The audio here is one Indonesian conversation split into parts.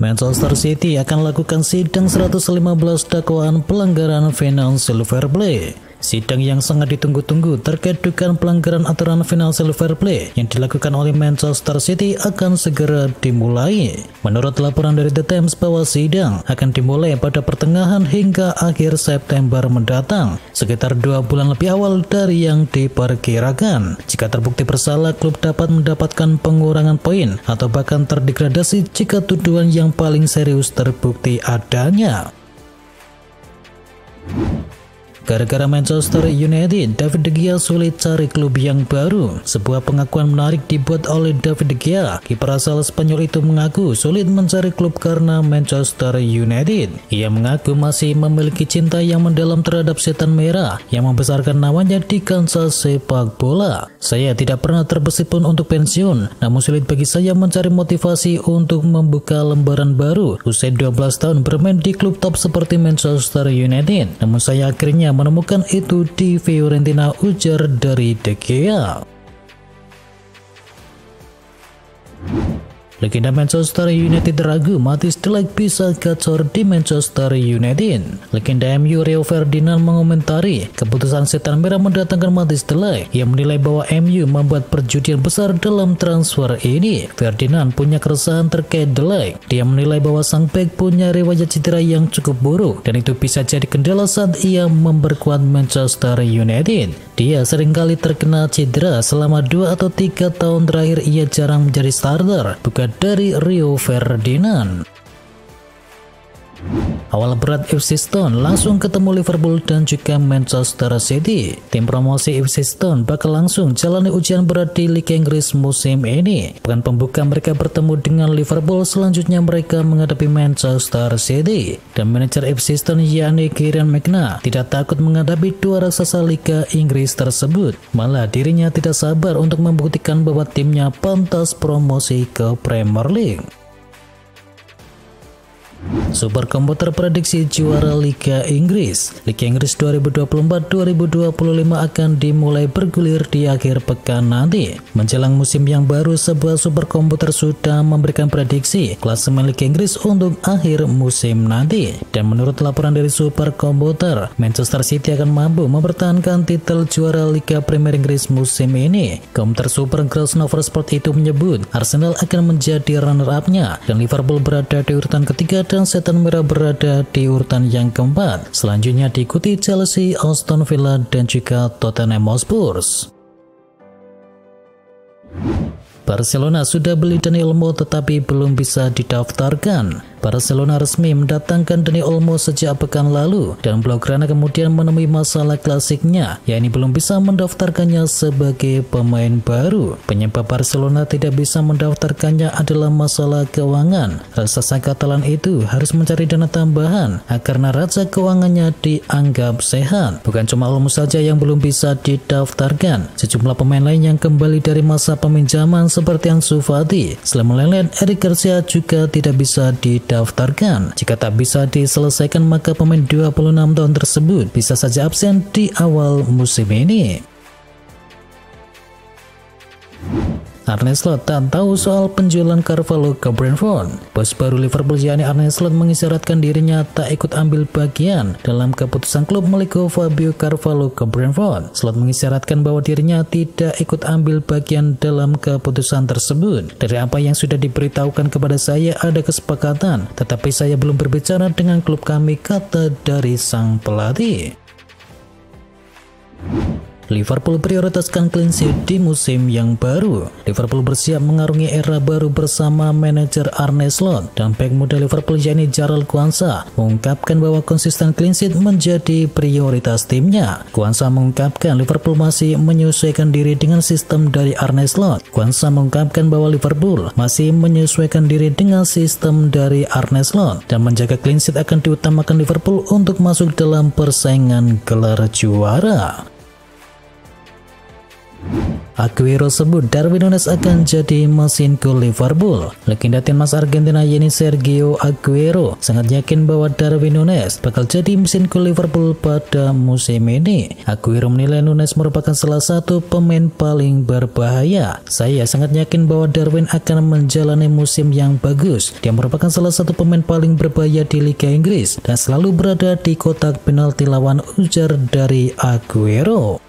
Manchester City akan lakukan sidang 115 dakwaan pelanggaran financial fair play. Sidang yang sangat ditunggu-tunggu terkait dugaan pelanggaran aturan financial fair play yang dilakukan oleh Manchester City akan segera dimulai. Menurut laporan dari The Times bahwa sidang akan dimulai pada pertengahan hingga akhir September mendatang, sekitar 2 bulan lebih awal dari yang diperkirakan. Jika terbukti bersalah, klub dapat mendapatkan pengurangan poin atau bahkan terdegradasi jika tuduhan yang paling serius terbukti adanya. Gara-gara Manchester United, David De Gea sulit cari klub yang baru. Sebuah pengakuan menarik dibuat oleh David De Gea. Kiper asal Spanyol itu mengaku sulit mencari klub karena Manchester United. Ia mengaku masih memiliki cinta yang mendalam terhadap setan merah yang membesarkan namanya di kancah sepak bola. Saya tidak pernah terbesit pun untuk pensiun, namun sulit bagi saya mencari motivasi untuk membuka lembaran baru. Usai 12 tahun bermain di klub top seperti Manchester United, namun saya akhirnya menemukan itu di Fiorentina, ujar dari De Gea. Legenda Manchester United ragu Matthijs de Ligt bisa gacor di Manchester United. Legenda MU Rio Ferdinand mengomentari keputusan setan merah mendatangkan Matthijs de Ligt. Ia menilai bahwa MU membuat perjudian besar dalam transfer ini. Ferdinand punya keresahan terkait de Ligt. Dia menilai bahwa sang bek punya riwayat cedera yang cukup buruk dan itu bisa jadi kendala saat ia memperkuat Manchester United. Dia seringkali terkena cedera. Selama 2 atau 3 tahun terakhir ia jarang menjadi starter, bukan dari Rio Ferdinand. Awal berat FC Stone langsung ketemu Liverpool dan juga Manchester City. Tim promosi FC Stone bakal langsung jalani ujian berat di Liga Inggris musim ini. Pekan pembuka mereka bertemu dengan Liverpool, selanjutnya mereka menghadapi Manchester City. Dan manajer FC Stone yakni Kieran McKenna tidak takut menghadapi dua raksasa Liga Inggris tersebut. Malah dirinya tidak sabar untuk membuktikan bahwa timnya pantas promosi ke Premier League. Super Komputer prediksi juara Liga Inggris. Liga Inggris 2024-2025 akan dimulai bergulir di akhir pekan nanti. Menjelang musim yang baru, sebuah super komputer sudah memberikan prediksi klasemen Liga Inggris untuk akhir musim nanti. Dan menurut laporan dari Super Komputer, Manchester City akan mampu mempertahankan titel juara Liga Premier Inggris musim ini. Komputer Super Grosvenor Sport itu menyebut Arsenal akan menjadi runner-up-nya dan Liverpool berada di urutan ketiga dan setan merah berada di urutan yang keempat. Selanjutnya diikuti Chelsea, Aston Villa, dan juga Tottenham Hotspur. Barcelona sudah beli Dani Olmo tetapi belum bisa didaftarkan. Barcelona resmi mendatangkan Dani Olmo sejak pekan lalu dan Blaugrana kemudian menemui masalah klasiknya, yakni belum bisa mendaftarkannya sebagai pemain baru. Penyebab Barcelona tidak bisa mendaftarkannya adalah masalah keuangan. Raksasa Katalan itu harus mencari dana tambahan karena raca keuangannya dianggap sehat. Bukan cuma Olmo saja yang belum bisa didaftarkan, sejumlah pemain lain yang kembali dari masa peminjaman seperti Ansu Fati, Slema Lelet, Eric Garcia juga tidak bisa didaftarkan. Jika tak bisa diselesaikan, maka pemain 26 tahun tersebut bisa saja absen di awal musim ini. Arne Slot tak tahu soal penjualan Carvalho ke Brentford. Bos baru Liverpool yakni Arne Slot mengisyaratkan dirinya tak ikut ambil bagian dalam keputusan klub meliko Fabio Carvalho ke Brentford. Slot mengisyaratkan bahwa dirinya tidak ikut ambil bagian dalam keputusan tersebut. Dari apa yang sudah diberitahukan kepada saya ada kesepakatan, tetapi saya belum berbicara dengan klub kami, kata dari sang pelatih. Liverpool prioritaskan clean sheet di musim yang baru. Liverpool bersiap mengarungi era baru bersama manajer Arne Slot dan bek muda Liverpool yakni Jarell Quansah mengungkapkan bahwa konsisten clean sheet menjadi prioritas timnya. Quansah mengungkapkan Liverpool masih menyesuaikan diri dengan sistem dari Arne Slot. Quansah mengungkapkan bahwa Liverpool masih menyesuaikan diri dengan sistem dari Arne Slot dan menjaga clean sheet akan diutamakan Liverpool untuk masuk dalam persaingan gelar juara. Aguero sebut Darwin Núñez akan jadi mesin gol Liverpool. Legenda timnas Argentina yaitu Sergio Aguero sangat yakin bahwa Darwin Núñez bakal jadi mesin gol Liverpool pada musim ini. Aguero menilai Núñez merupakan salah satu pemain paling berbahaya. Saya sangat yakin bahwa Darwin akan menjalani musim yang bagus. Dia merupakan salah satu pemain paling berbahaya di Liga Inggris dan selalu berada di kotak penalti lawan, ujar dari Aguero.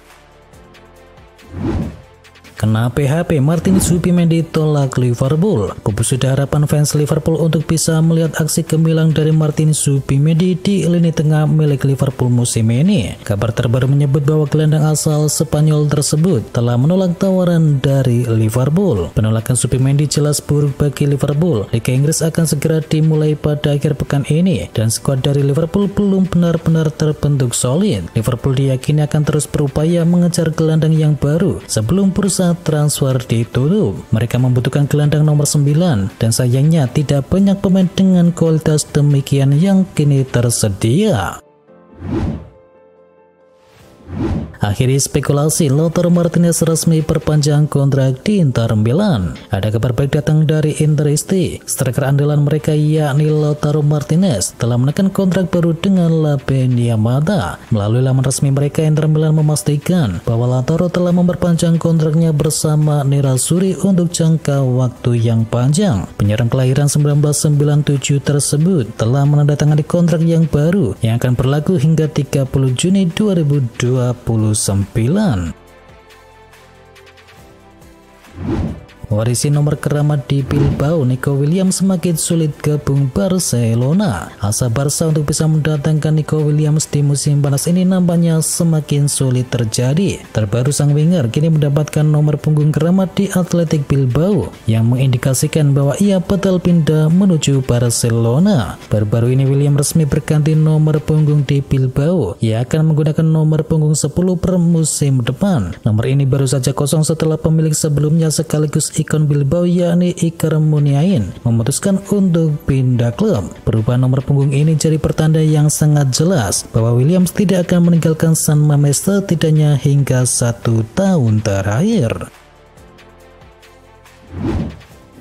Kena PHP, Martin Zubimendi tolak Liverpool. Pupus sudah harapan fans Liverpool untuk bisa melihat aksi gemilang dari Martin Zubimendi di lini tengah milik Liverpool musim ini. Kabar terbaru menyebut bahwa gelandang asal Spanyol tersebut telah menolak tawaran dari Liverpool. Penolakan Zubimendi jelas buruk bagi Liverpool. Liga Inggris akan segera dimulai pada akhir pekan ini dan skuad dari Liverpool belum benar-benar terbentuk solid. Liverpool diyakini akan terus berupaya mengejar gelandang yang baru sebelum bursa transfer ditutup. Mereka membutuhkan gelandang nomor 9 dan sayangnya tidak banyak pemain dengan kualitas demikian yang kini tersedia. Akhiri spekulasi, Lautaro Martinez resmi perpanjang kontrak di Inter Milan. Ada kabar baik datang dari Interisti. Striker andalan mereka yakni Lautaro Martinez telah menekan kontrak baru dengan La Beniamata. Melalui laman resmi mereka, Inter Milan memastikan bahwa Lautaro telah memperpanjang kontraknya bersama Nerazzurri untuk jangka waktu yang panjang. Penyerang kelahiran 1997 tersebut telah menandatangani kontrak yang baru yang akan berlaku hingga 30 Juni 2029. Warisi nomor keramat di Bilbao, Nico Williams semakin sulit gabung Barcelona. Asa Barca untuk bisa mendatangkan Nico Williams di musim panas ini nampaknya semakin sulit terjadi. Terbaru sang winger kini mendapatkan nomor punggung keramat di Athletic Bilbao yang mengindikasikan bahwa ia bakal pindah menuju Barcelona. Baru-baru ini Williams resmi berganti nomor punggung di Bilbao. Ia akan menggunakan nomor punggung 10 per musim depan. Nomor ini baru saja kosong setelah pemilik sebelumnya sekaligus ikon Bilbao yakni Iker Muniain memutuskan untuk pindah klub. Perubahan nomor punggung ini jadi pertanda yang sangat jelas bahwa Williams tidak akan meninggalkan San Mamés setidaknya hingga 1 tahun terakhir.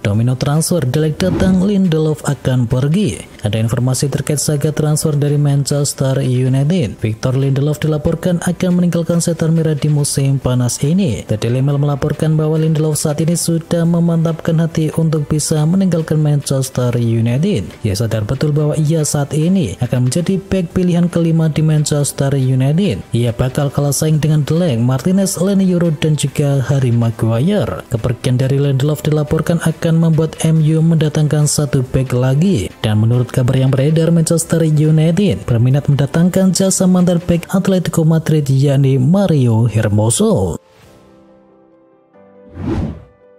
Domino transfer, Delict datang, Lindelof akan pergi. Ada informasi terkait saga transfer dari Manchester United. Victor Lindelof dilaporkan akan meninggalkan setan merah di musim panas ini. The Daily Mail melaporkan bahwa Lindelof saat ini sudah memantapkan hati untuk bisa meninggalkan Manchester United. Ia sadar betul bahwa ia saat ini akan menjadi bek pilihan kelima di Manchester United. Ia bakal kalah saing dengan Delict, Martinez, Leny Yoro dan juga Harry Maguire. Kepergian dari Lindelof dilaporkan akan membuat MU mendatangkan satu bek lagi, dan menurut kabar yang beredar, Manchester United berminat mendatangkan jasa mantan bek Atletico Madrid yakni Mario Hermoso.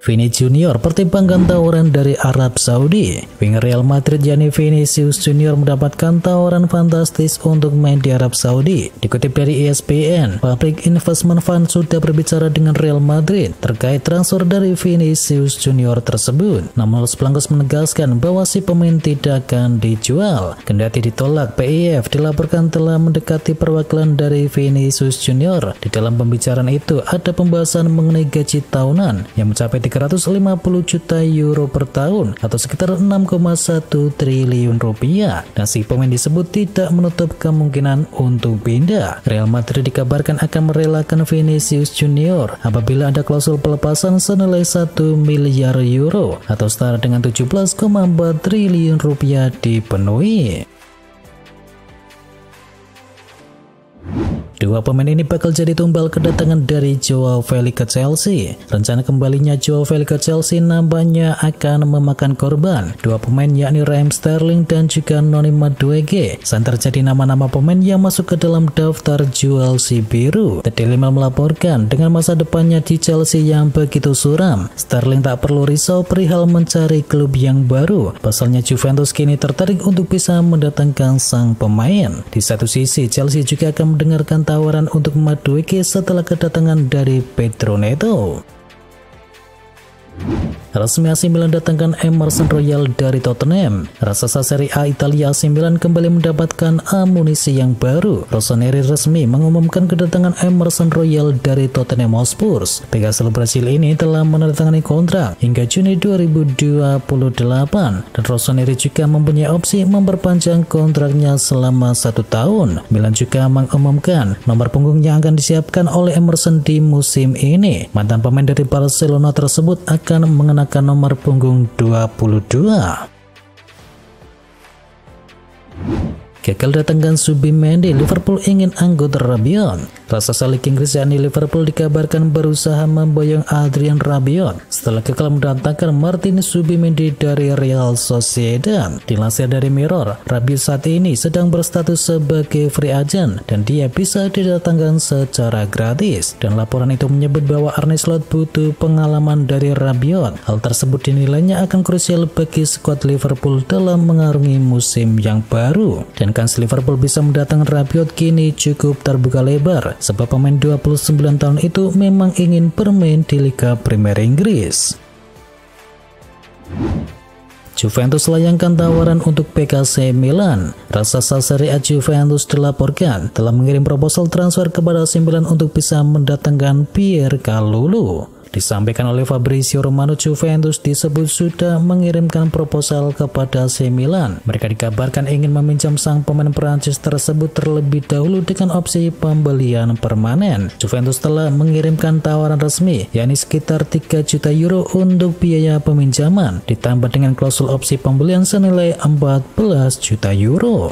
Vini Junior pertimbangkan tawaran dari Arab Saudi. Winger Real Madrid yakni Vinicius Junior mendapatkan tawaran fantastis untuk main di Arab Saudi. Dikutip dari ESPN, Public Investment Fund sudah berbicara dengan Real Madrid terkait transfer dari Vinicius Junior tersebut. Namun Los Blancos menegaskan bahwa si pemain tidak akan dijual. Kendati ditolak, PIF dilaporkan telah mendekati perwakilan dari Vinicius Junior. Di dalam pembicaraan itu ada pembahasan mengenai gaji tahunan yang mencapai 350 juta euro per tahun atau sekitar 6,1 triliun rupiah, dan si pemain disebut tidak menutup kemungkinan untuk pindah. Real Madrid dikabarkan akan merelakan Vinicius Junior apabila ada klausul pelepasan senilai 1 miliar euro atau setara dengan 17,4 triliun rupiah dipenuhi. Dua pemain ini bakal jadi tumbal kedatangan dari Joao Felix ke Chelsea. Rencana kembalinya Joao Felix ke Chelsea nampaknya akan memakan korban. Dua pemain yakni Raheem Sterling dan juga Noni Madueke santer jadi nama-nama pemain yang masuk ke dalam daftar jual si biru. The Daily Mail melaporkan dengan masa depannya di Chelsea yang begitu suram, Sterling tak perlu risau perihal mencari klub yang baru. Pasalnya Juventus kini tertarik untuk bisa mendatangkan sang pemain. Di satu sisi Chelsea juga akan mendengarkan tawaran untuk Madueke setelah kedatangan dari Pedro Neto. Resmi AC Milan datangkan Emerson Royal dari Tottenham. Raksasa Serie A Italia AC Milan kembali mendapatkan amunisi yang baru. Rossoneri resmi mengumumkan kedatangan Emerson Royal dari Tottenham Hotspur. Pegasel Brasil ini telah menandatangani kontrak hingga Juni 2028 dan Rossoneri juga mempunyai opsi memperpanjang kontraknya selama 1 tahun. Milan juga mengumumkan nomor punggung yang akan disiapkan oleh Emerson di musim ini. Mantan pemain dari Barcelona tersebut akan mengenakan nomor punggung 22. Gagal datangkan Zubimendi, Liverpool ingin anggota Rabiot. Raksasa Liga Inggris yakni Liverpool dikabarkan berusaha memboyong Adrien Rabiot setelah gagal mendatangkan Martin Zubimendi dari Real Sociedad. Dilansir dari Mirror, Rabiot saat ini sedang berstatus sebagai free agent dan dia bisa didatangkan secara gratis. Dan laporan itu menyebut bahwa Arne Slot butuh pengalaman dari Rabiot. Hal tersebut dinilainya akan krusial bagi skuad Liverpool dalam mengarungi musim yang baru. Dan kans Liverpool bisa mendatangkan Rabiot kini cukup terbuka lebar, sebab pemain 29 tahun itu memang ingin bermain di Liga Premier Inggris. Juventus layangkan tawaran untuk PKC Milan. Raksasa Serie A Juventus dilaporkan telah mengirim proposal transfer kepada AC Milan untuk bisa mendatangkan Pierre Kalulu. Disampaikan oleh Fabrizio Romano, Juventus disebut sudah mengirimkan proposal kepada AC Milan. Mereka dikabarkan ingin meminjam sang pemain Prancis tersebut terlebih dahulu dengan opsi pembelian permanen. Juventus telah mengirimkan tawaran resmi, yakni sekitar 3 juta euro untuk biaya peminjaman, ditambah dengan klausul opsi pembelian senilai 14 juta euro.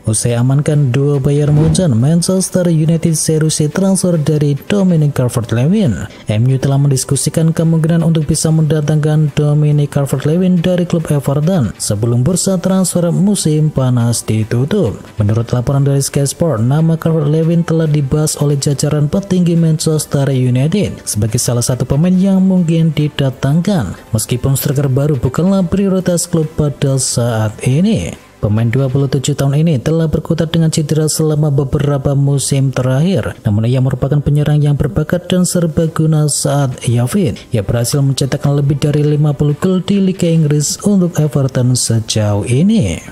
Usai amankan duo Bayern Munchen, Manchester United serius transfer dari Dominic Calvert-Lewin. MU telah mendiskusikan kemungkinan untuk bisa mendatangkan Dominic Calvert-Lewin dari klub Everton sebelum bursa transfer musim panas ditutup. Menurut laporan dari Sky Sport, nama Calvert-Lewin telah dibahas oleh jajaran petinggi Manchester United sebagai salah satu pemain yang mungkin didatangkan, meskipun striker baru bukanlah prioritas klub pada saat ini. Pemain 27 tahun ini telah berkutat dengan cedera selama beberapa musim terakhir, namun ia merupakan penyerang yang berbakat dan serbaguna saat ia fit. Ia berhasil mencetakkan lebih dari 50 gol di Liga Inggris untuk Everton sejauh ini.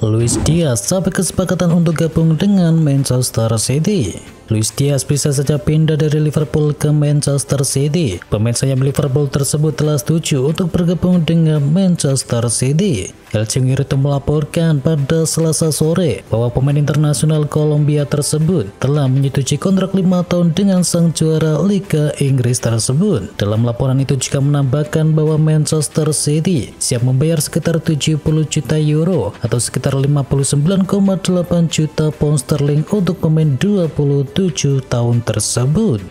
Luis Diaz sampai kesepakatan untuk gabung dengan Manchester City. Luis Diaz bisa saja pindah dari Liverpool ke Manchester City. Pemain sayap Liverpool tersebut telah setuju untuk bergabung dengan Manchester City. El Chiringuito melaporkan pada Selasa sore bahwa pemain internasional Kolombia tersebut telah menyetujui kontrak 5 tahun dengan sang juara Liga Inggris tersebut. Dalam laporan itu juga menambahkan bahwa Manchester City siap membayar sekitar 70 juta euro atau sekitar 59,8 juta pound sterling untuk pemain 27 tahun tersebut.